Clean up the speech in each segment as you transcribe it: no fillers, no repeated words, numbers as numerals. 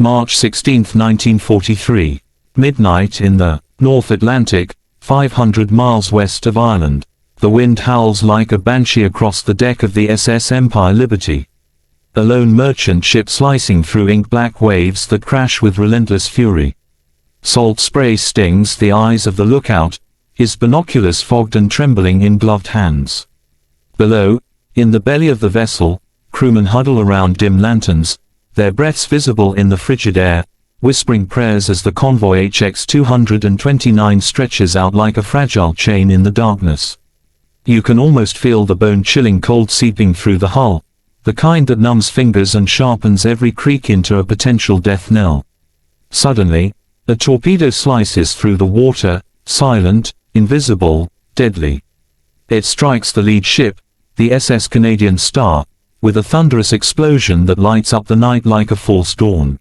March 16, 1943. Midnight in the North Atlantic, 500 miles west of Ireland. The wind howls like a banshee across the deck of the SS Empire Liberty. A lone merchant ship slicing through ink-black waves that crash with relentless fury. Salt spray stings the eyes of the lookout, his binoculars fogged and trembling in gloved hands. Below, in the belly of the vessel, crewmen huddle around dim lanterns, their breaths visible in the frigid air, whispering prayers as the convoy HX-229 stretches out like a fragile chain in the darkness. You can almost feel the bone-chilling cold seeping through the hull, the kind that numbs fingers and sharpens every creak into a potential death knell. Suddenly, a torpedo slices through the water, silent, invisible, deadly. It strikes the lead ship, the SS Canadian Star, with a thunderous explosion that lights up the night like a false dawn.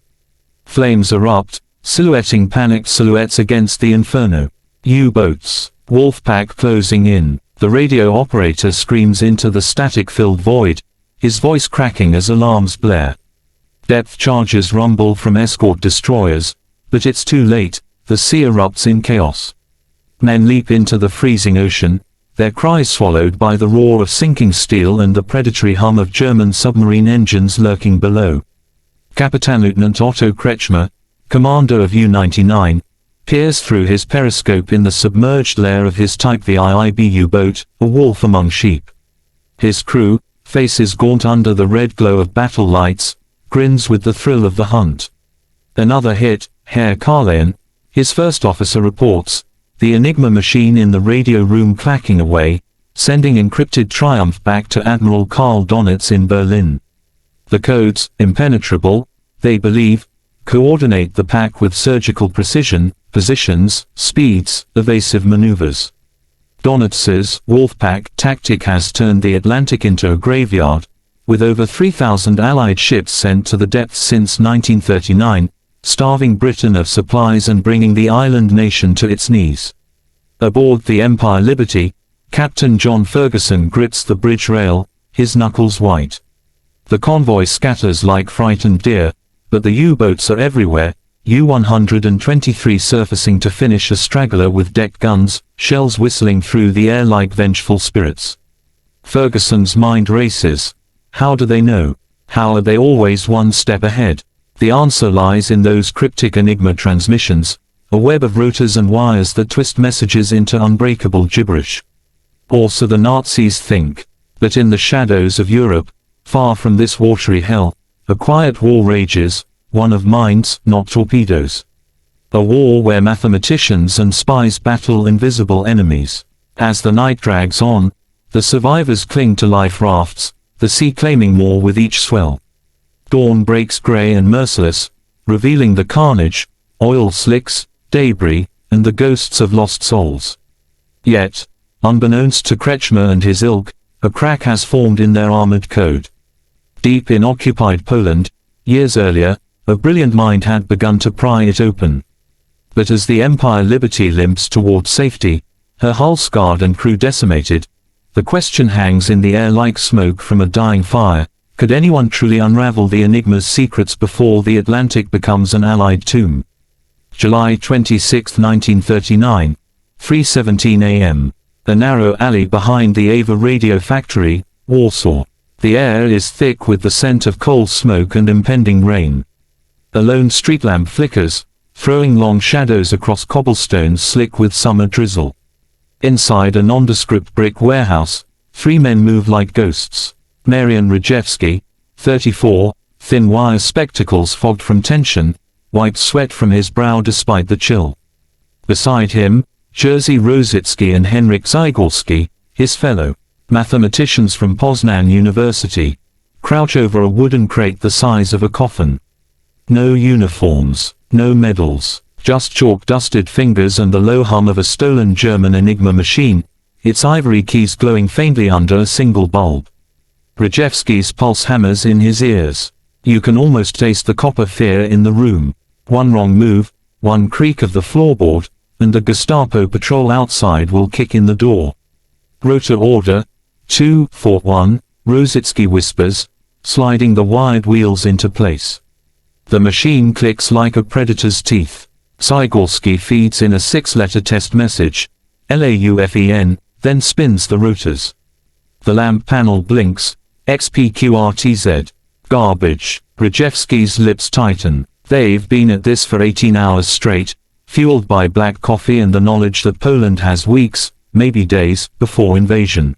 Flames erupt, silhouetting panicked silhouettes against the inferno. U-boats, Wolfpack closing in. The radio operator screams into the static-filled void, his voice cracking as alarms blare. Depth charges rumble from escort destroyers, but it's too late, the sea erupts in chaos. Men leap into the freezing ocean, their cries swallowed by the roar of sinking steel and the predatory hum of German submarine engines lurking below. Captain-Lieutenant Otto Kretschmer, commander of U-99, peers through his periscope in the submerged lair of his Type VIIB U-boat, a wolf among sheep. His crew, faces gaunt under the red glow of battle lights, grins with the thrill of the hunt. Another hit, Herr Carleon, his first officer reports, the Enigma machine in the radio room clacking away, sending encrypted triumph back to Admiral Karl Donitz in Berlin. The codes, impenetrable, they believe, coordinate the pack with surgical precision, positions, speeds, evasive maneuvers. Donitz's Wolfpack tactic has turned the Atlantic into a graveyard, with over 3,000 Allied ships sent to the depths since 1939, starving Britain of supplies and bringing the island nation to its knees. Aboard the Empire Liberty, Captain John Ferguson grips the bridge rail, his knuckles white. The convoy scatters like frightened deer, but the U-boats are everywhere, U-123 surfacing to finish a straggler with deck guns, shells whistling through the air like vengeful spirits. Ferguson's mind races. How do they know? How are they always one step ahead? The answer lies in those cryptic Enigma transmissions, a web of rotors and wires that twist messages into unbreakable gibberish. Or so the Nazis think. But in the shadows of Europe, far from this watery hell, a quiet war rages, one of minds, not torpedoes. A war where mathematicians and spies battle invisible enemies. As the night drags on, the survivors cling to life rafts, the sea claiming more with each swell. Dawn breaks grey and merciless, revealing the carnage, oil slicks, debris, and the ghosts of lost souls. Yet, unbeknownst to Kretschmer and his ilk, a crack has formed in their armored code. Deep in occupied Poland, years earlier, a brilliant mind had begun to pry it open. But as the Empire Liberty limps toward safety, her hull scarred and crew decimated, the question hangs in the air like smoke from a dying fire: could anyone truly unravel the Enigma's secrets before the Atlantic becomes an Allied tomb? July 26, 1939, 3:17 a.m. A narrow alley behind the Ava radio factory, Warsaw. The air is thick with the scent of coal smoke and impending rain. A lone street lamp flickers, throwing long shadows across cobblestones slick with summer drizzle. Inside a nondescript brick warehouse, three men move like ghosts. Marian Rejewski, 34, thin wire spectacles fogged from tension, wipes sweat from his brow despite the chill. Beside him, Jerzy Różycki and Henryk Zygalski, his fellow mathematicians from Poznan University, crouch over a wooden crate the size of a coffin. No uniforms, no medals, just chalk-dusted fingers and the low hum of a stolen German Enigma machine, its ivory keys glowing faintly under a single bulb. Rejewski's pulse hammers in his ears. You can almost taste the copper fear in the room. One wrong move, one creak of the floorboard, and the Gestapo patrol outside will kick in the door. Rotor order, 2-4-1, Różycki whispers, sliding the wired wheels into place. The machine clicks like a predator's teeth. Zygalski feeds in a 6-letter test message, LAUFEN, then spins the rotors. The lamp panel blinks, XPQRTZ. Garbage. Rejewski's lips tighten. They've been at this for 18 hours straight, fueled by black coffee and the knowledge that Poland has weeks, maybe days, before invasion.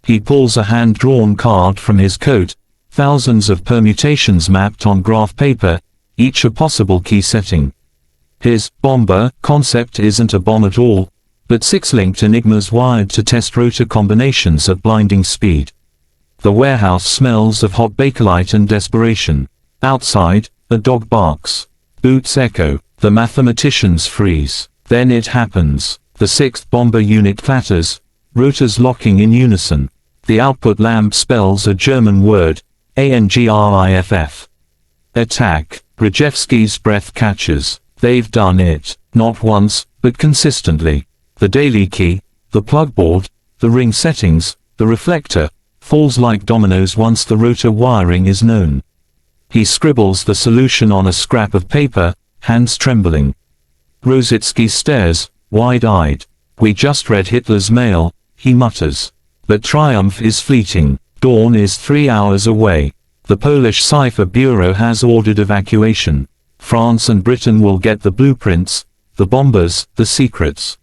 He pulls a hand-drawn card from his coat, thousands of permutations mapped on graph paper, each a possible key setting. His Bomba concept isn't a bomb at all, but 6-linked Enigmas wired to test rotor combinations at blinding speed. The warehouse smells of hot bakelite and desperation. Outside, a dog barks. Boots echo. The mathematicians freeze. Then it happens. The 6th Bomba unit clatters, rotors locking in unison. The output lamp spells a German word, ANGRIFF. Attack. Rejewski's breath catches. They've done it, not once, but consistently. The daily key, the plug board, the ring settings, the reflector, falls like dominoes once the rotor wiring is known. He scribbles the solution on a scrap of paper, hands trembling. Różycki stares, wide-eyed. We just read Hitler's mail, he mutters. But triumph is fleeting. Dawn is 3 hours away. The Polish cipher bureau has ordered evacuation. France and Britain will get the blueprints, the bombers, the secrets.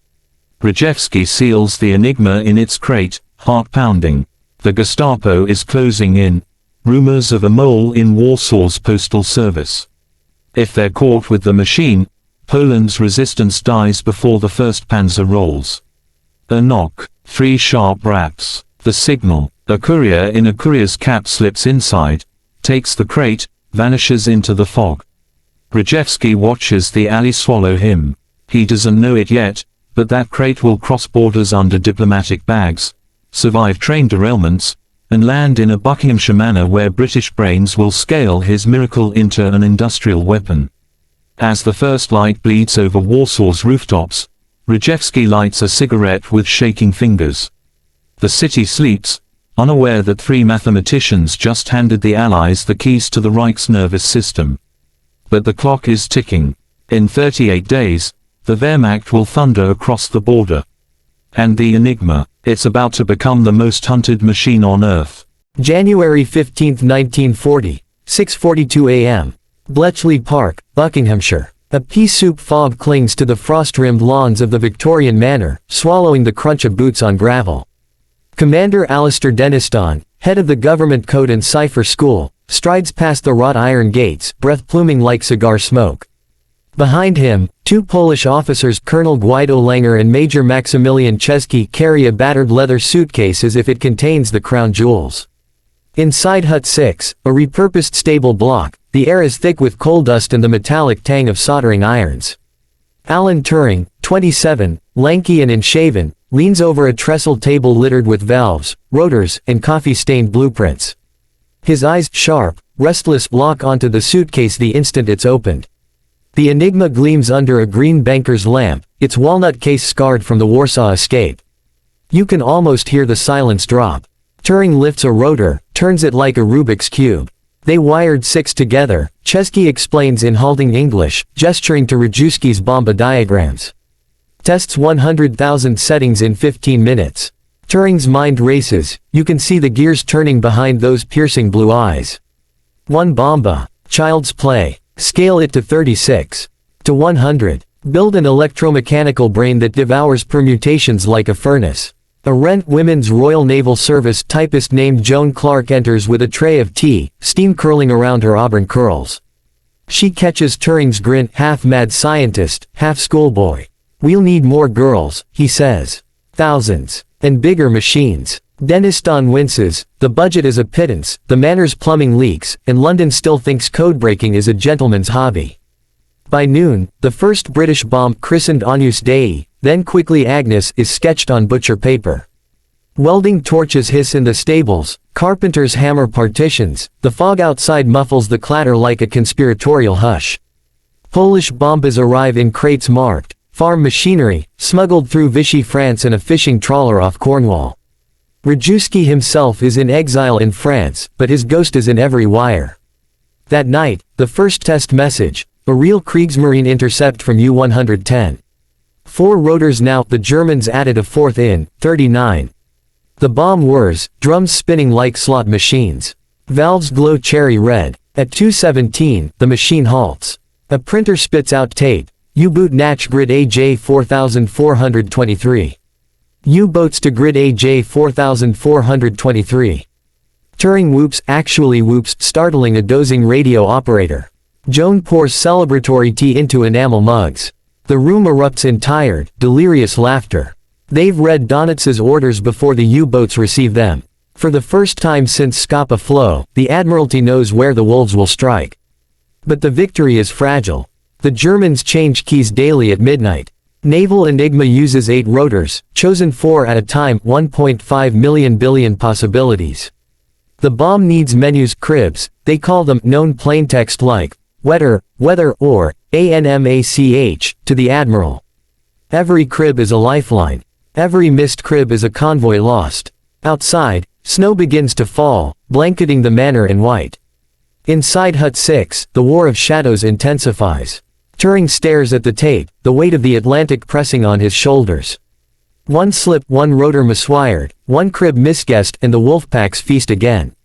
Rejewski seals the Enigma in its crate, heart pounding. The Gestapo is closing in. Rumors of a mole in Warsaw's postal service. If they're caught with the machine, Poland's resistance dies before the first panzer rolls. A knock, 3 sharp raps. The signal. A courier in a courier's cap slips inside, takes the crate, vanishes into the fog. Rejewski watches the alley swallow him. He doesn't know it yet, but that crate will cross borders under diplomatic bags, survive train derailments, and land in a Buckinghamshire manor where British brains will scale his miracle into an industrial weapon. As the first light bleeds over Warsaw's rooftops, Rejewski lights a cigarette with shaking fingers. The city sleeps, unaware that 3 mathematicians just handed the Allies the keys to the Reich's nervous system. But the clock is ticking. In 38 days, the Wehrmacht will thunder across the border. And the Enigma, it's about to become the most hunted machine on Earth. January 15, 1940, 6:42 a.m. Bletchley Park, Buckinghamshire. A pea soup fog clings to the frost-rimmed lawns of the Victorian manor, swallowing the crunch of boots on gravel. Commander Alistair Deniston, head of the government code and cipher school, strides past the wrought iron gates, breath pluming like cigar smoke. Behind him, 2 Polish officers, Colonel Guido Langer and Major Maximilian Rejewski, carry a battered leather suitcase as if it contains the crown jewels. Inside Hut 6, a repurposed stable block, the air is thick with coal dust and the metallic tang of soldering irons. Alan Turing, 27, lanky and unshaven, leans over a trestle table littered with valves, rotors, and coffee-stained blueprints. His eyes, sharp, restless, lock onto the suitcase the instant it's opened. The Enigma gleams under a green banker's lamp, its walnut case scarred from the Warsaw escape. You can almost hear the silence drop. Turing lifts a rotor, turns it like a Rubik's cube. They wired 6 together, Rejewski explains in halting English, gesturing to Rejewski's Bomba diagrams. Tests 100,000 settings in 15 minutes. Turing's mind races, you can see the gears turning behind those piercing blue eyes. 1 Bomba. Child's play. Scale it to 36. To 100. Build an electromechanical brain that devours permutations like a furnace. A Rent Women's Royal Naval Service typist named Joan Clark enters with a tray of tea, steam curling around her auburn curls. She catches Turing's grin, half mad scientist, half schoolboy. We'll need more girls, he says. Thousands. And bigger machines. Deniston winces, the budget is a pittance, the manor's plumbing leaks, and London still thinks code-breaking is a gentleman's hobby. By noon, the first British bomb, christened Agnus Dei, then quickly Agnes, is sketched on butcher paper. Welding torches hiss in the stables, carpenters hammer partitions, the fog outside muffles the clatter like a conspiratorial hush. Polish bombas arrive in crates marked, farm machinery, smuggled through Vichy France in a fishing trawler off Cornwall. Rejewski himself is in exile in France, but his ghost is in every wire. That night, the first test message, a real Kriegsmarine intercept from U-110. 4 rotors now, the Germans added a fourth in, 39. The bomb whirs, drums spinning like slot machines. Valves glow cherry red. At 2:17, the machine halts. A printer spits out tape. U-boot Natch grid AJ 4423. U-boats to grid AJ 4423. Turing whoops, actually whoops, startling a dozing radio operator. Joan pours celebratory tea into enamel mugs. The room erupts in tired, delirious laughter. They've read Donitz's orders before the U-boats receive them. For the first time since Scapa Flow, the Admiralty knows where the wolves will strike. But the victory is fragile. The Germans change keys daily at midnight. Naval Enigma uses 8 rotors, chosen 4 at a time, 1.5 million billion possibilities. The bomb needs menus, cribs, they call them, known plaintext like, weather, or, ANMACH, to the Admiral. Every crib is a lifeline. Every missed crib is a convoy lost. Outside, snow begins to fall, blanketing the manor in white. Inside Hut 6, the war of shadows intensifies. Turing stares at the tape, the weight of the Atlantic pressing on his shoulders. One slip, one rotor miswired, one crib misguessed, and the wolfpacks feast again.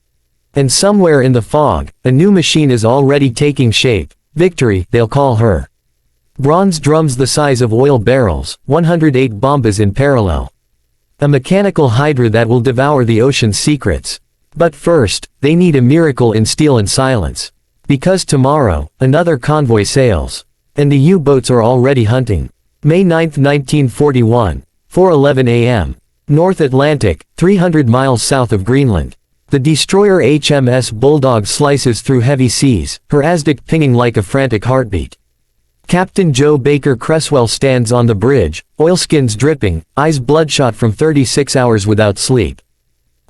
And somewhere in the fog, a new machine is already taking shape. Victory, they'll call her. Bronze drums the size of oil barrels, 108 bombas in parallel. A mechanical hydra that will devour the ocean's secrets. But first, they need a miracle in steel and silence. Because tomorrow, another convoy sails. And the U-boats are already hunting. May 9, 1941, 4:11 a.m. North Atlantic, 300 miles south of Greenland. The destroyer HMS Bulldog slices through heavy seas, her ASDIC pinging like a frantic heartbeat. Captain Joe Baker Creswell stands on the bridge, oilskins dripping, eyes bloodshot from 36 hours without sleep.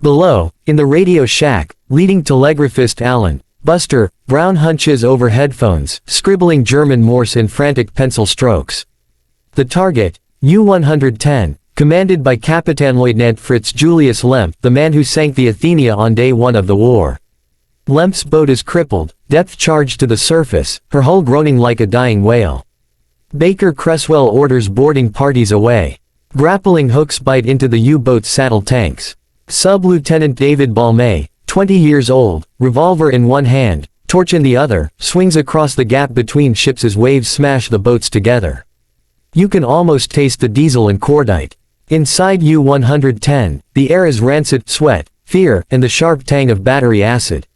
Below, in the radio shack, leading telegraphist Alan Buster Brown hunches over headphones, scribbling German Morse in frantic pencil strokes. The target, U-110, commanded by Kapitänleutnant Fritz Julius Lemp, the man who sank the Athenia on day 1 of the war. Lemp's boat is crippled, depth charged to the surface, her hull groaning like a dying whale. Baker Creswell orders boarding parties away. Grappling hooks bite into the U-boat's saddle tanks. Sub-Lieutenant David Balmay, 20 years old, revolver in one hand, torch in the other, swings across the gap between ships as waves smash the boats together. You can almost taste the diesel and cordite. Inside U-110, the air is rancid, sweat, fear, and the sharp tang of battery acid.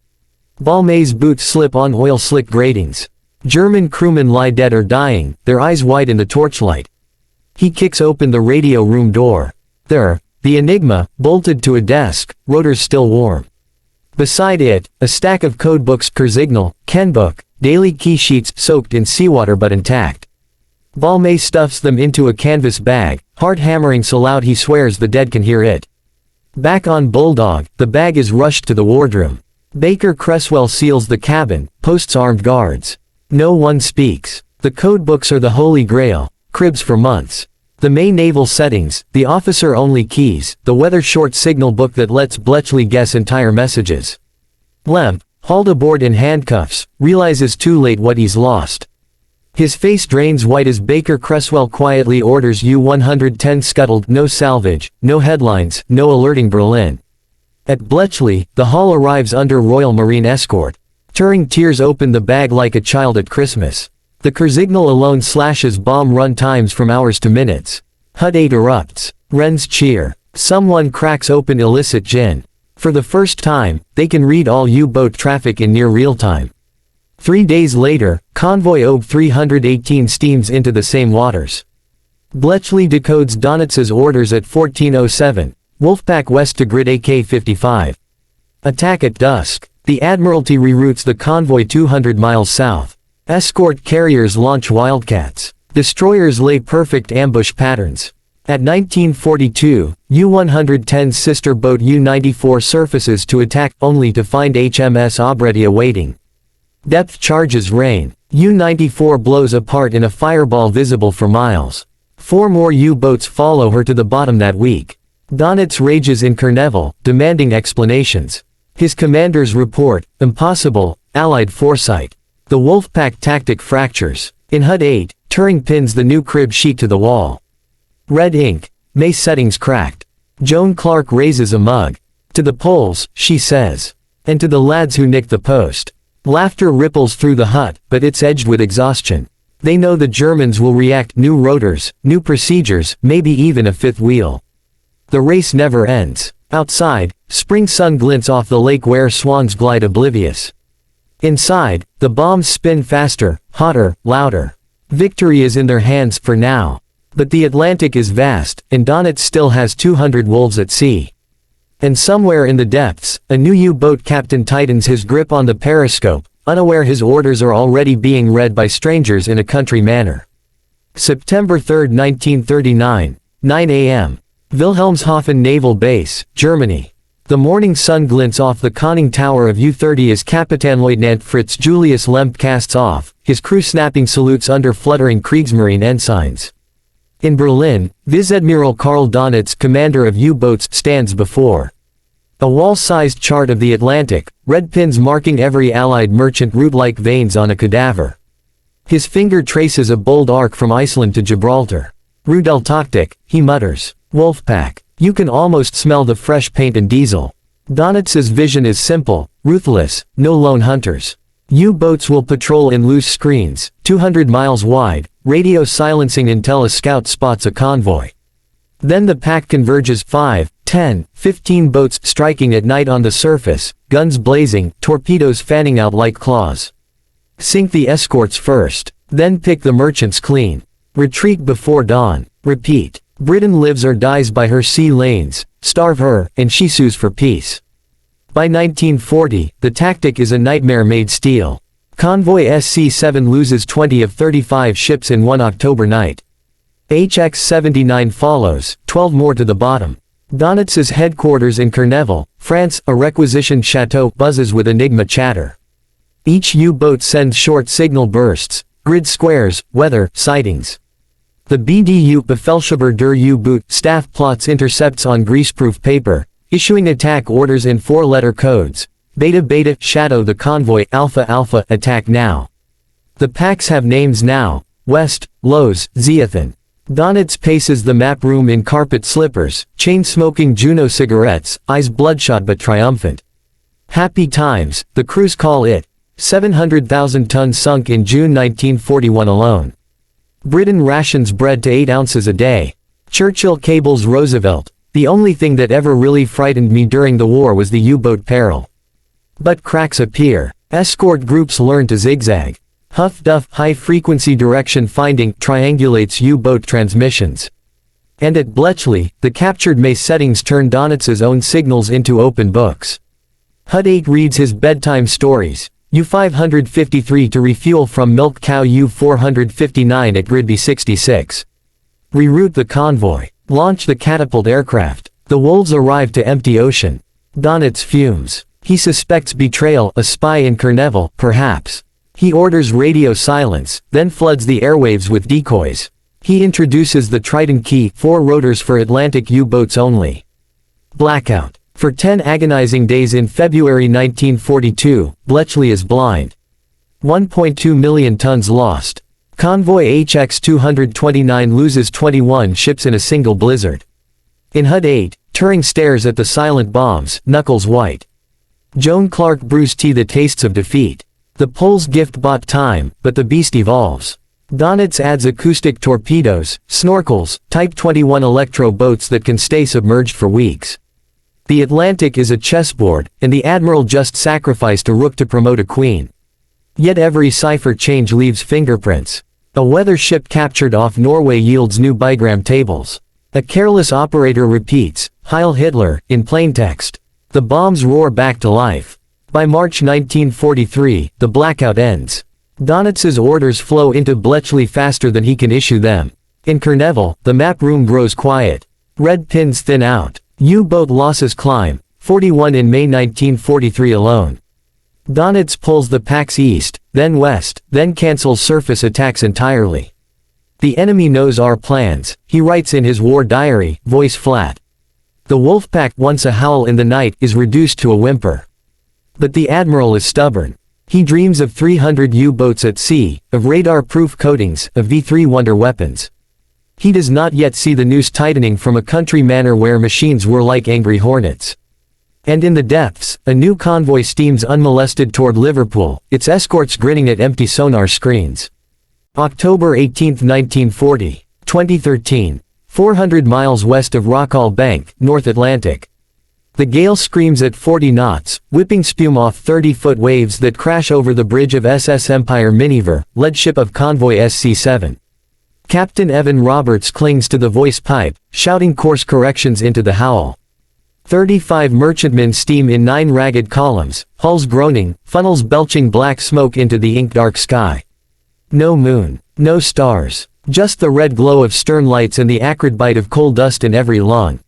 Balmay's boots slip on oil-slick gratings. German crewmen lie dead or dying, their eyes wide in the torchlight. He kicks open the radio room door. There, the Enigma, bolted to a desk, rotors still warm. Beside it, a stack of codebooks, Kursignal, Kenbook, daily key sheets, soaked in seawater but intact. Balmay stuffs them into a canvas bag, heart hammering so loud he swears the dead can hear it. Back on Bulldog, the bag is rushed to the wardroom. Baker Creswell seals the cabin, posts armed guards. No one speaks. The codebooks are the holy grail, cribs for months. The May naval settings, the officer-only keys, the weather short signal book that lets Bletchley guess entire messages. Lemp, hauled aboard in handcuffs, realizes too late what he's lost. His face drains white as Baker Creswell quietly orders U-110 scuttled, no salvage, no headlines, no alerting Berlin. At Bletchley, the hull arrives under Royal Marine escort. Turing tears open the bag like a child at Christmas. The Kursignal alone slashes bomb run times from hours to minutes. Hut 8 erupts. Wrens cheer. Someone cracks open illicit gin. For the first time, they can read all U-boat traffic in near real time. 3 days later, convoy OB 318 steams into the same waters. Bletchley decodes Donitz's orders at 14:07. Wolfpack west to grid AK-55. Attack at dusk. The Admiralty reroutes the convoy 200 miles south. Escort carriers launch Wildcats. Destroyers lay perfect ambush patterns. At 1942, U-110's sister boat U-94 surfaces to attack, only to find HMS Obretti awaiting. Depth charges rain. U-94 blows apart in a fireball visible for miles. 4 more U-boats follow her to the bottom that week. Donitz rages in Kerneval, demanding explanations. His commanders report, impossible, Allied foresight. The Wolfpack tactic fractures. In HUD 8, Turing pins the new crib sheet to the wall. Red ink. May settings cracked. Joan Clark raises a mug. To the Poles, she says. And to the lads who nicked the post. Laughter ripples through the hut, but it's edged with exhaustion. They know the Germans will react, new rotors, new procedures, maybe even a fifth wheel. The race never ends. Outside, spring sun glints off the lake where swans glide oblivious. Inside, the bombs spin faster, hotter, louder. Victory is in their hands for now. But the Atlantic is vast, and Donitz still has 200 wolves at sea. And somewhere in the depths, a new U-boat captain tightens his grip on the periscope, unaware his orders are already being read by strangers in a country manner. September 3, 1939, 9 a.m. Wilhelmshaven Naval Base, Germany. The morning sun glints off the conning tower of U-30 as Kapitänleutnant Fritz Julius Lemp casts off, his crew snapping salutes under fluttering Kriegsmarine ensigns. In Berlin, Vice-Admiral Karl Donitz, commander of U-boats, stands before a wall-sized chart of the Atlantic, red pins marking every Allied merchant route like veins on a cadaver. His finger traces a bold arc from Iceland to Gibraltar. Rudeltaktik, he mutters. Wolfpack. You can almost smell the fresh paint and diesel. Donitz's vision is simple, ruthless, no lone hunters. U-boats will patrol in loose screens, 200 miles wide, radio silencing until a scout spots a convoy. Then the pack converges 5, 10, 15 boats striking at night on the surface, guns blazing, torpedoes fanning out like claws. Sink the escorts first, then pick the merchants clean. Retreat before dawn. Repeat. Britain lives or dies by her sea lanes, starve her, and she sues for peace. By 1940, the tactic is a nightmare made steel. Convoy SC-7 loses 20 of 35 ships in one October night. HX-79 follows, 12 more to the bottom. Donitz's headquarters in Courneval, France, a requisitioned chateau, buzzes with Enigma chatter. Each U-boat sends short signal bursts, grid squares, weather, sightings. The BDU Befehlshaber der U-Boot staff plots intercepts on greaseproof paper, issuing attack orders in four-letter codes. Beta Beta, shadow the convoy, Alpha Alpha, attack now. The packs have names now, West, Lowe's, Zeathan. Donitz paces the map room in carpet slippers, chain-smoking Juno cigarettes, eyes bloodshot but triumphant. Happy times, the crews call it. 700,000 tons sunk in June 1941 alone. Britain rations bread to 8 ounces a day. Churchill cables Roosevelt, the only thing that ever really frightened me during the war was the U-boat peril. But cracks appear. Escort groups learn to zigzag. Huff Duff high-frequency direction finding triangulates U-boat transmissions. And at Bletchley, the captured May settings turn Donitz's own signals into open books. HUD 8 reads his bedtime stories. U-553 to refuel from Milk Cow U-459 at Gridby 66. Reroute the convoy. Launch the catapult aircraft. The wolves arrive to empty ocean. Donitz fumes. He suspects betrayal, a spy in Courneval, perhaps. He orders radio silence, then floods the airwaves with decoys. He introduces the Triton key, 4 rotors for Atlantic U-boats only. Blackout. For 10 agonizing days in February 1942, Bletchley is blind. 1.2 million tons lost. Convoy HX-229 loses 21 ships in a single blizzard. In HUD 8, Turing stares at the silent bombs, knuckles white. Joan Clark brews tea the tastes of defeat. The Poles gift bought time, but the beast evolves. Donitz adds acoustic torpedoes, snorkels, Type 21 electro boats that can stay submerged for weeks. The Atlantic is a chessboard, and the admiral just sacrificed a rook to promote a queen. Yet every cipher change leaves fingerprints. A weather ship captured off Norway yields new bigram tables. A careless operator repeats, Heil Hitler, in plaintext. The bombs roar back to life. By March 1943, the blackout ends. Donitz's orders flow into Bletchley faster than he can issue them. In Courneval, the map room grows quiet. Red pins thin out. U-boat losses climb, 41 in May 1943 alone. Donitz pulls the packs east, then west, then cancels surface attacks entirely. The enemy knows our plans, he writes in his war diary, voice flat. The Wolfpack, once a howl in the night, is reduced to a whimper. But the admiral is stubborn. He dreams of 300 U-boats at sea, of radar-proof coatings, of V-3 wonder weapons. He does not yet see the noose tightening from a country manor where machines whir like angry hornets. And in the depths, a new convoy steams unmolested toward Liverpool, its escorts grinning at empty sonar screens. October 18, 1940. 2013. 400 miles west of Rockall Bank, North Atlantic. The gale screams at 40 knots, whipping spume off 30-foot waves that crash over the bridge of SS Empire Miniver, lead ship of convoy SC-7. Captain Evan Roberts clings to the voice pipe, shouting course corrections into the howl. 35 merchantmen steam in 9 ragged columns, hulls groaning, funnels belching black smoke into the ink-dark sky. No moon, no stars, just the red glow of stern lights and the acrid bite of coal dust in every lung.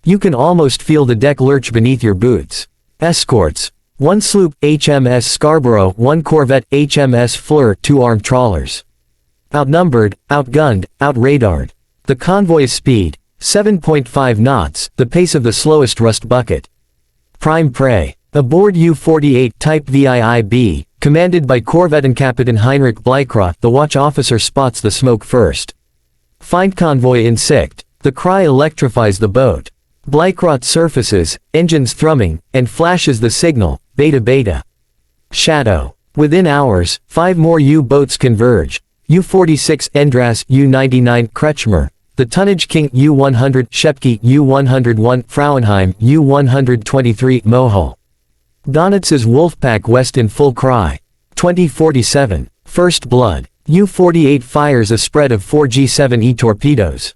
You can almost feel the deck lurch beneath your boots. Escorts. 1 sloop, HMS Scarborough, 1 corvette, HMS Fleur, 2 armed trawlers. Outnumbered, outgunned, outradared. The convoy's speed, 7.5 knots, the pace of the slowest rust bucket. Prime prey. Aboard U-48 Type VIIB, commanded by Corvettenkapitän Henryk Bleichrodt, the watch officer spots the smoke first. Find convoy in sight. The cry electrifies the boat. Bleichrodt surfaces, engines thrumming, and flashes the signal, Beta Beta. Shadow. Within hours, 5 more U-boats converge. U-46 Endras, U-99 Kretschmer, the tonnage king U-100 Shepke, U-101 Frauenheim, U-123 Mohol. Donitz's Wolfpack west in full cry. 2047. First blood. U-48 fires a spread of 4 G7E torpedoes.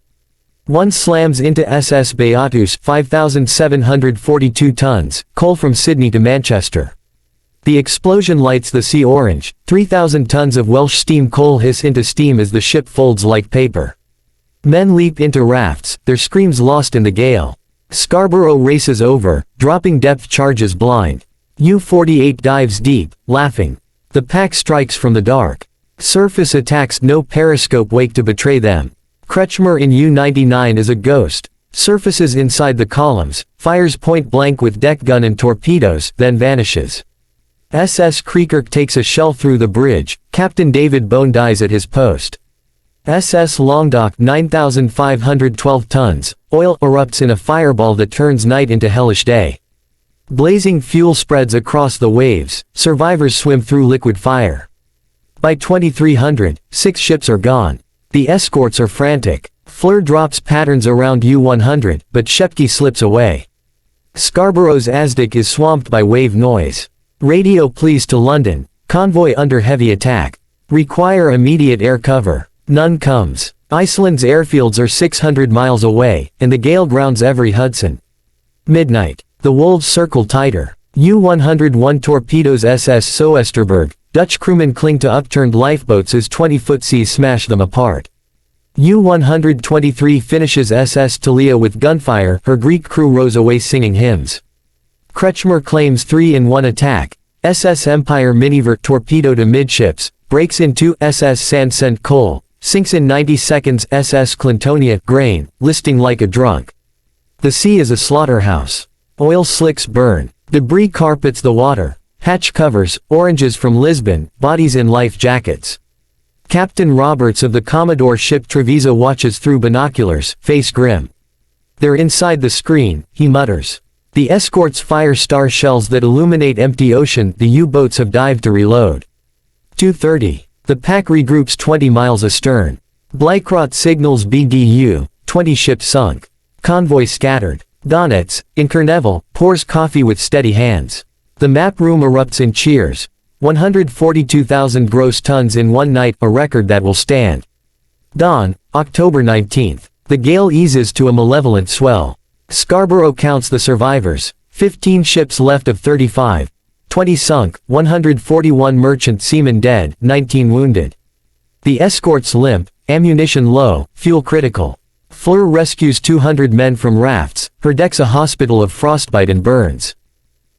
One slams into SS Beatus, 5,742 tons, coal from Sydney to Manchester. The explosion lights the sea orange, 3,000 tons of Welsh steam coal hiss into steam as the ship folds like paper. Men leap into rafts, their screams lost in the gale. Scarborough races over, dropping depth charges blind. U-48 dives deep, laughing. The pack strikes from the dark. Surface attacks, no periscope wake to betray them. Kretschmer in U-99 is a ghost, surfaces inside the columns, fires point blank with deck gun and torpedoes, then vanishes. SS Kriekirk takes a shell through the bridge, Captain David Bone dies at his post. SS Languedoc 9,512 tons, oil erupts in a fireball that turns night into hellish day. Blazing fuel spreads across the waves, survivors swim through liquid fire. By 2300, 6 ships are gone. The escorts are frantic. Fleur drops patterns around U-100, but Shepke slips away. Scarborough's Asdic is swamped by wave noise. Radio pleas to London, convoy under heavy attack. Require immediate air cover. None comes. Iceland's airfields are 600 miles away, and the gale grounds every Hudson. Midnight. The wolves circle tighter. U-101 torpedoes SS Soesterberg. Dutch crewmen cling to upturned lifeboats as 20-foot seas smash them apart. U-123 finishes SS Talia with gunfire, her Greek crew rows away singing hymns. Kretschmer claims 3 in 1 attack. SS Empire Miniver torpedoed amidships, breaks in 2 SS Sandsent Coal, sinks in 90 seconds SS Clintonia grain, listing like a drunk. The sea is a slaughterhouse. Oil slicks burn. Debris carpets the water. Hatch covers, oranges from Lisbon, bodies in life jackets. Captain Roberts of the Commodore ship Treviso watches through binoculars, face grim. They're inside the screen, he mutters. The escorts fire star shells that illuminate empty ocean, the U-boats have dived to reload. 2:30. The pack regroups 20 miles astern. Bleichrodt signals BDU, 20 ships sunk. Convoy scattered. Donitz, in Kerneval, pours coffee with steady hands. The map room erupts in cheers. 142,000 gross tons in one night, a record that will stand. Dawn, October 19th. The gale eases to a malevolent swell. Scarborough counts the survivors. 15 ships left of 35. 20 sunk, 141 merchant seamen dead, 19 wounded. The escorts limp, ammunition low, fuel critical. Fleur rescues 200 men from rafts, her deck's a hospital of frostbite and burns.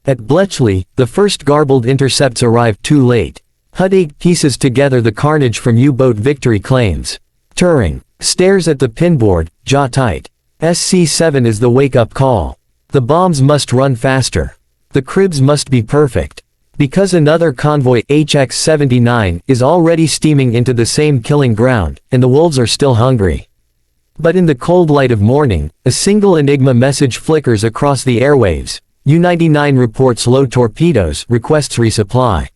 At Bletchley, the first garbled intercepts arrive too late. HUD 8 pieces together the carnage from U-boat Victory claims. Turing stares at the pinboard, jaw tight. SC-7 is the wake-up call. The bombs must run faster. The cribs must be perfect. Because another convoy, HX-79, is already steaming into the same killing ground, and the wolves are still hungry. But in the cold light of morning, a single Enigma message flickers across the airwaves. U-99 reports low torpedoes, requests resupply.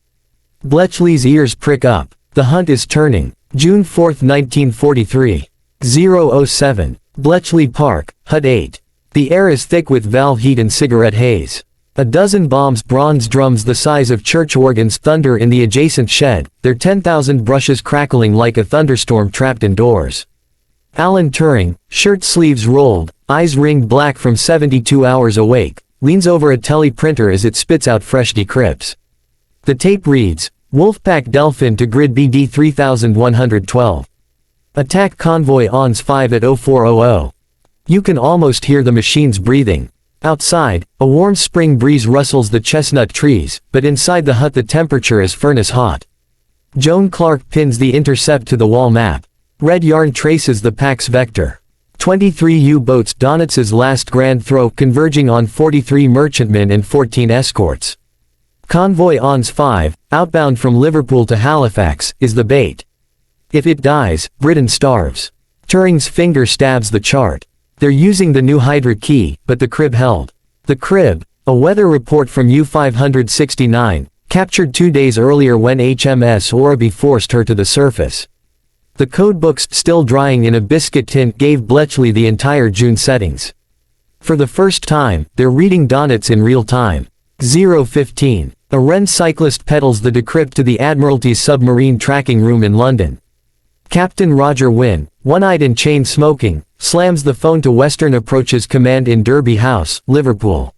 Bletchley's ears prick up. The hunt is turning. June 4, 1943. 007. Bletchley Park, Hut 8. The air is thick with valve heat and cigarette haze. A dozen bombs, bronze drums the size of church organs, thunder in the adjacent shed, their 10,000 brushes crackling like a thunderstorm trapped indoors. Alan Turing, shirt sleeves rolled, eyes ringed black from 72 hours awake, leans over a tele-printer as it spits out fresh decrypts. The tape reads, Wolfpack Delphin to grid BD 3112. Attack convoy ONS 5 at 0400. You can almost hear the machines breathing. Outside, a warm spring breeze rustles the chestnut trees, but inside the hut the temperature is furnace hot. Joan Clark pins the intercept to the wall map. Red yarn traces the pack's vector. 23 U-boats, Donets's last grand throw, converging on 43 merchantmen and 14 escorts. Convoy ONS 5, outbound from Liverpool to Halifax, is the bait. If it dies, Britain starves. Turing's finger stabs the chart. They're using the new Hydra key, but the crib held. The crib, a weather report from U-569, captured 2 days earlier when HMS Orabi forced her to the surface. The codebooks, still drying in a biscuit tin, gave Bletchley the entire June settings. For the first time, they're reading Donets in real time. 015. A Wren cyclist pedals the decrypt to the Admiralty's submarine tracking room in London. Captain Roger Wynne, one-eyed and chain-smoking, slams the phone to Western Approaches Command in Derby House, Liverpool.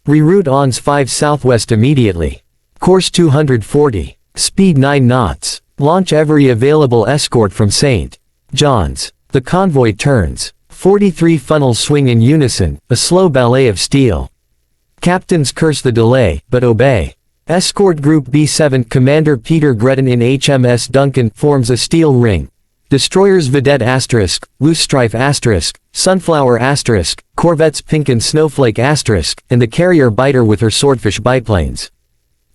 Reroute ONS 5 southwest immediately. Course 240. Speed 9 knots. Launch every available escort from St. John's. The convoy turns. 43 funnels swing in unison, a slow ballet of steel. Captains curse the delay, but obey. Escort Group B7 Commander Peter Gretton in HMS Duncan forms a steel ring. Destroyers Vedette *, Loosestrife *, Sunflower *, corvettes Pink and Snowflake *, and the carrier Biter with her swordfish biplanes.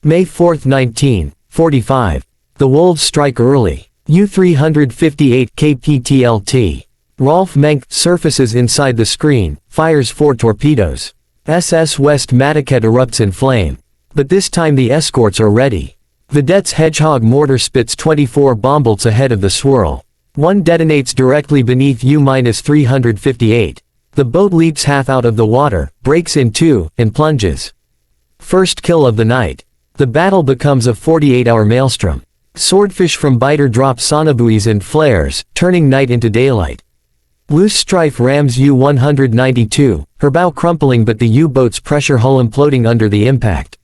May 4, 1945. The wolves strike early. U-358 KPTLT. Rolf Menck surfaces inside the screen, fires 4 torpedoes. SS West Mataket erupts in flame. But this time the escorts are ready. Vedette's Hedgehog mortar spits 24 bomb bolts ahead of the swirl. One detonates directly beneath U-358. The boat leaps half out of the water, breaks in two, and plunges. First kill of the night. The battle becomes a 48-hour maelstrom. Swordfish from Biter drop sonobuoys and flares, turning night into daylight. Loose Strife rams U-192, her bow crumpling but the U-boat's pressure hull imploding under the impact.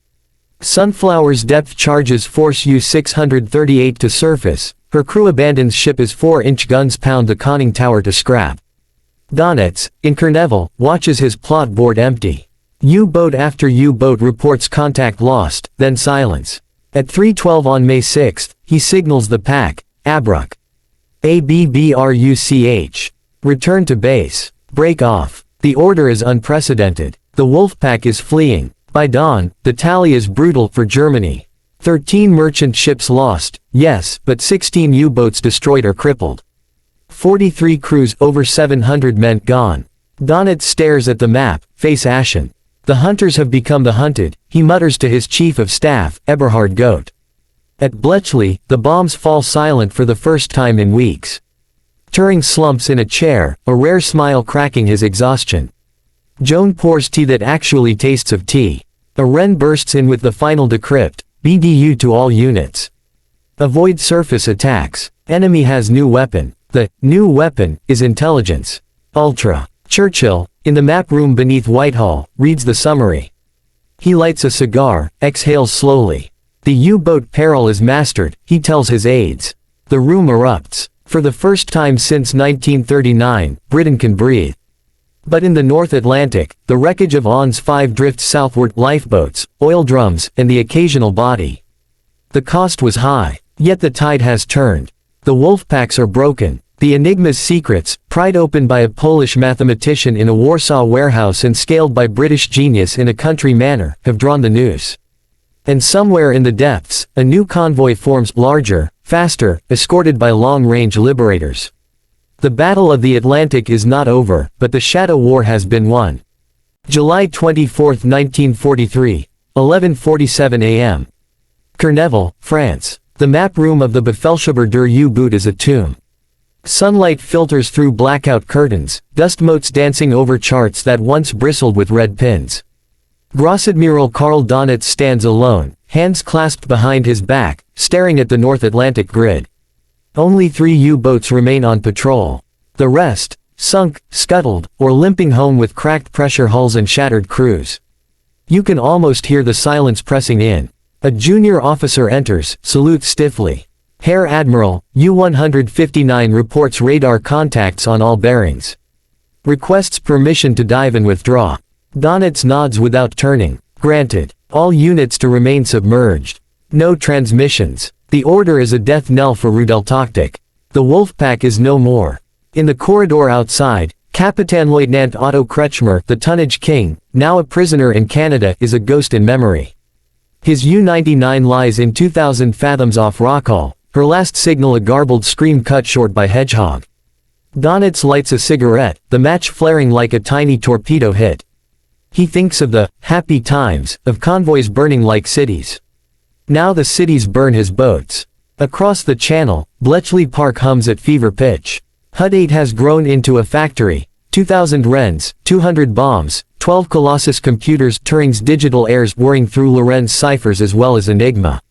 Sunflower's depth charges force U-638 to surface, her crew abandons ship as 4-inch guns pound the conning tower to scrap. Donets, in Kerneville, watches his plot board empty. U-boat after U-boat reports contact lost, then silence. At 3:12 on May 6, he signals the pack, Abruk. ABBRUCH. Return to base. Break off. The order is unprecedented. The Wolfpack is fleeing. By dawn, the tally is brutal for Germany. 13 merchant ships lost, yes, but 16 U-boats destroyed or crippled. 43 crews, over 700 men gone. Donnet stares at the map, face ashen. The hunters have become the hunted, he mutters to his chief of staff, Eberhard Goat. At Bletchley, the bombs fall silent for the first time in weeks. Turing slumps in a chair, a rare smile cracking his exhaustion. Joan pours tea that actually tastes of tea. A Wren bursts in with the final decrypt, BDU to all units. Avoid surface attacks. Enemy has new weapon. The new weapon is intelligence. Ultra. Churchill, in the map room beneath Whitehall, reads the summary. He lights a cigar, exhales slowly. The U-boat peril is mastered, he tells his aides. The room erupts. For the first time since 1939, Britain can breathe. But in the North Atlantic, the wreckage of ONS 5 drifts southward, lifeboats, oil drums, and the occasional body. The cost was high, yet the tide has turned. The Wolfpacks are broken. The Enigma's secrets, pried open by a Polish mathematician in a Warsaw warehouse and scaled by British genius in a country manor, have drawn the noose. And somewhere in the depths, a new convoy forms, larger, faster, escorted by long-range liberators. The Battle of the Atlantic is not over, but the Shadow War has been won. July 24, 1943, 11:47 a.m. Courneville, France. The map room of the Befehlshaber der U-boot is a tomb. Sunlight filters through blackout curtains, dust motes dancing over charts that once bristled with red pins. Grossadmiral Karl Donitz stands alone, hands clasped behind his back, staring at the North Atlantic grid. Only 3 U-boats remain on patrol. The rest, sunk, scuttled, or limping home with cracked pressure hulls and shattered crews. You can almost hear the silence pressing in. A junior officer enters, salutes stiffly. Herr Admiral, U-159 reports radar contacts on all bearings. Requests permission to dive and withdraw. Donitz nods without turning. Granted. All units to remain submerged. No transmissions. The order is a death knell for Rudeltaktik. The Wolfpack is no more. In the corridor outside, Kapitänleutnant Otto Kretschmer, the tonnage king, now a prisoner in Canada, is a ghost in memory. His U-99 lies in 2,000 fathoms off Rockall, her last signal a garbled scream cut short by Hedgehog. Donitz lights a cigarette, the match flaring like a tiny torpedo hit. He thinks of the happy times of convoys burning like cities. Now the cities burn his boats. Across the channel, Bletchley Park hums at fever pitch. Hut 8 has grown into a factory. 2,000 Wrens, 200 bombs, 12 Colossus computers, Turing's digital heirs whirring through Lorentz ciphers as well as Enigma.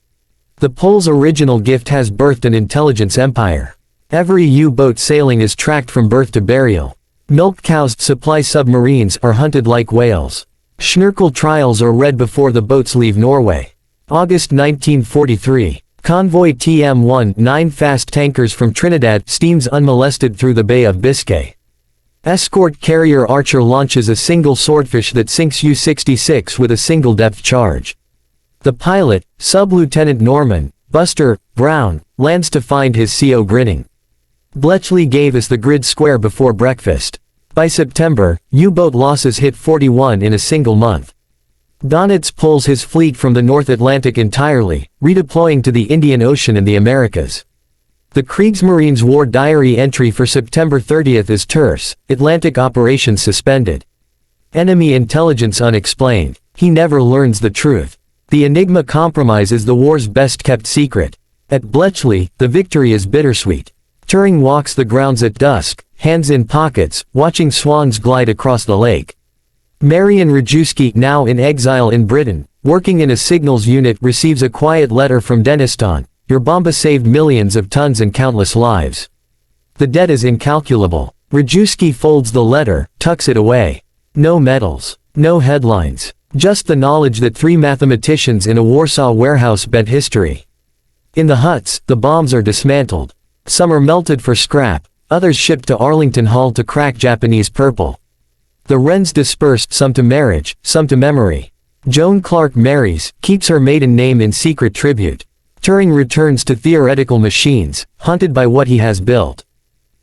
The Pole's original gift has birthed an intelligence empire. Every U-boat sailing is tracked from birth to burial. Milk cows, supply submarines are hunted like whales. Schnurkel trials are read before the boats leave Norway. August 1943. Convoy TM-1, 9 fast tankers from Trinidad, steams unmolested through the Bay of Biscay. Escort carrier Archer launches a single swordfish that sinks U-66 with a single depth charge. The pilot, Sub-Lieutenant Norman Buster Brown, lands to find his CO grinning. Bletchley gave us the grid square before breakfast. By September, U-boat losses hit 41 in a single month. Donitz pulls his fleet from the North Atlantic entirely, redeploying to the Indian Ocean and the Americas. The Kriegsmarine's War Diary entry for September 30 is terse: Atlantic operations suspended. Enemy intelligence unexplained. He never learns the truth. The Enigma compromise is the war's best-kept secret. At Bletchley, the victory is bittersweet. Turing walks the grounds at dusk, hands in pockets, watching swans glide across the lake. Marian Rejewski, now in exile in Britain, working in a signals unit, receives a quiet letter from Deniston: "Your Bomba saved millions of tons and countless lives. The debt is incalculable." Rejewski folds the letter, tucks it away. No medals. No headlines. Just the knowledge that 3 mathematicians in a Warsaw warehouse bent history. In the huts, the bombs are dismantled. Some are melted for scrap, others shipped to Arlington Hall to crack Japanese purple. The Wrens disperse, some to marriage, some to memory. Joan Clark marries, keeps her maiden name in secret tribute. Turing returns to theoretical machines, haunted by what he has built.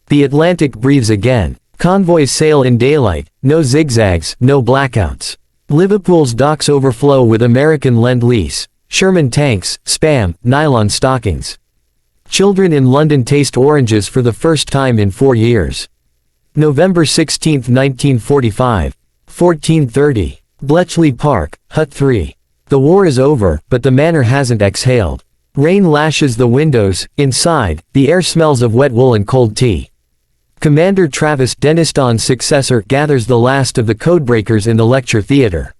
The Atlantic breathes again. Convoys sail in daylight, no zigzags, no blackouts. Liverpool's docks overflow with American Lend-Lease, Sherman tanks, Spam, nylon stockings. Children in London taste oranges for the first time in 4 years. November 16, 1945. 14:30. Bletchley Park, Hut 3. The war is over, but the manor hasn't exhaled. Rain lashes the windows. Inside, the air smells of wet wool and cold tea. Commander Travis, Deniston's successor, gathers the last of the codebreakers in the lecture theater.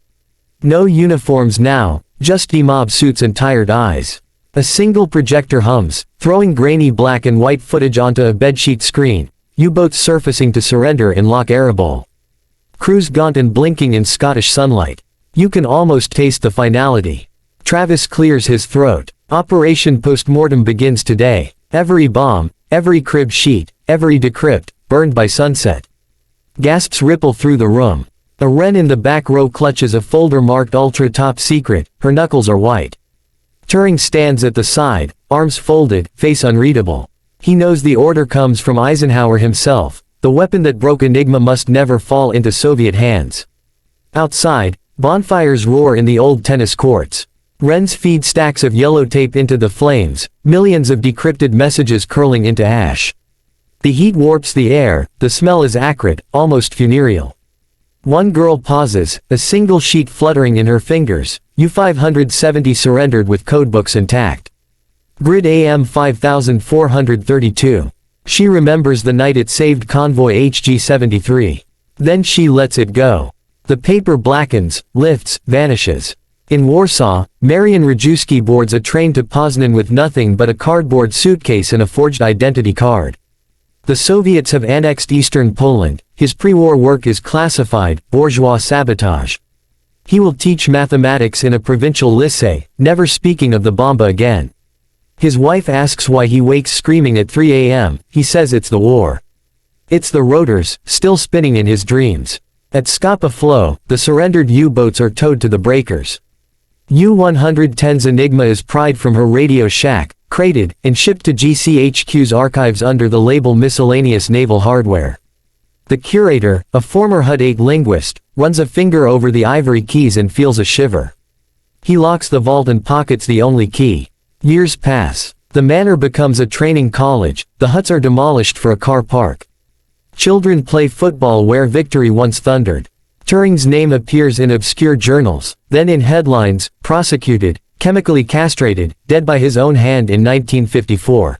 No uniforms now, just mob suits and tired eyes. A single projector hums, throwing grainy black and white footage onto a bedsheet screen. U-boats surfacing to surrender in Loch Erebol. Crews gaunt and blinking in Scottish sunlight. You can almost taste the finality. Travis clears his throat. Operation Postmortem begins today. Every bomb, every crib sheet, every decrypt, burned by sunset. Gasps ripple through the room. A Wren in the back row clutches a folder marked Ultra Top Secret, her knuckles are white. Turing stands at the side, arms folded, face unreadable. He knows the order comes from Eisenhower himself. The weapon that broke Enigma must never fall into Soviet hands. Outside, bonfires roar in the old tennis courts. Wrens feed stacks of yellow tape into the flames, millions of decrypted messages curling into ash. The heat warps the air, the smell is acrid, almost funereal. One girl pauses, a single sheet fluttering in her fingers. U-570 surrendered with codebooks intact. Grid AM 5432. She remembers the night it saved convoy HG-73. Then she lets it go. The paper blackens, lifts, vanishes. In Warsaw, Marian Rejewski boards a train to Poznan with nothing but a cardboard suitcase and a forged identity card. The Soviets have annexed eastern Poland. His pre-war work is classified, bourgeois sabotage. He will teach mathematics in a provincial lycée, never speaking of the Bomba again. His wife asks why he wakes screaming at 3 a.m., he says it's the war. It's the rotors, still spinning in his dreams. At Scapa Flow, the surrendered U-boats are towed to the breakers. U-110's Enigma is pried from her radio shack, crated, and shipped to GCHQ's archives under the label Miscellaneous Naval Hardware. The curator, a former HUD-8 linguist, runs a finger over the ivory keys and feels a shiver. He locks the vault and pockets the only key. Years pass. The manor becomes a training college, the huts are demolished for a car park. Children play football where victory once thundered. Turing's name appears in obscure journals, then in headlines, prosecuted, chemically castrated, dead by his own hand in 1954.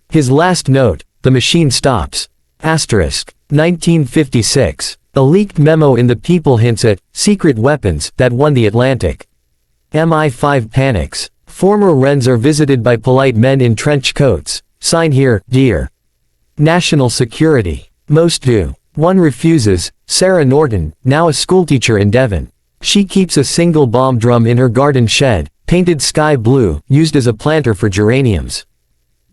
His last note, the machine stops. Asterisk. 1956. A leaked memo in the People hints at secret weapons that won the Atlantic. MI5 panics. Former Wrens are visited by polite men in trench coats. Sign here, dear. National security. Most do. One refuses, Sarah Norton, now a schoolteacher in Devon. She keeps a single bomb drum in her garden shed, painted sky blue, used as a planter for geraniums.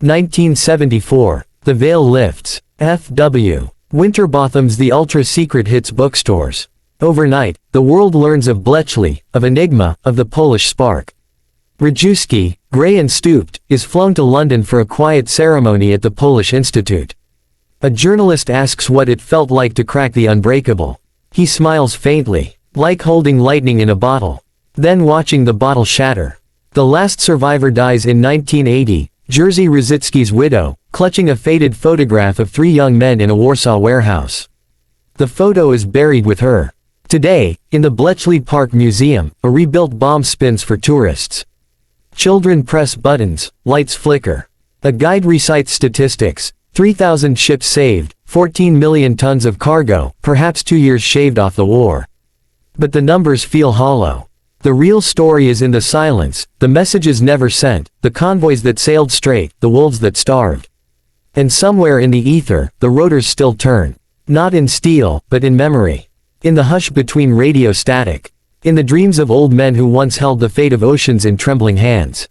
1974. The veil lifts. F.W. Winterbothams the ultra-secret hits bookstores. Overnight, the world learns of Bletchley, of Enigma, of the Polish spark. Rejewski, grey and stooped, is flown to London for a quiet ceremony at the Polish Institute. A journalist asks what it felt like to crack the unbreakable. He smiles faintly, like holding lightning in a bottle. Then watching the bottle shatter. The last survivor dies in 1980, Jerzy Różycki's widow, clutching a faded photograph of 3 young men in a Warsaw warehouse. The photo is buried with her. Today, in the Bletchley Park Museum, a rebuilt bomb spins for tourists. Children press buttons, lights flicker. A guide recites statistics. 3,000 ships saved, 14 million tons of cargo, perhaps 2 years shaved off the war. But the numbers feel hollow. The real story is in the silence, the messages never sent, the convoys that sailed straight, the wolves that starved. And somewhere in the ether, the rotors still turn. Not in steel, but in memory. In the hush between radio static. In the dreams of old men who once held the fate of oceans in trembling hands.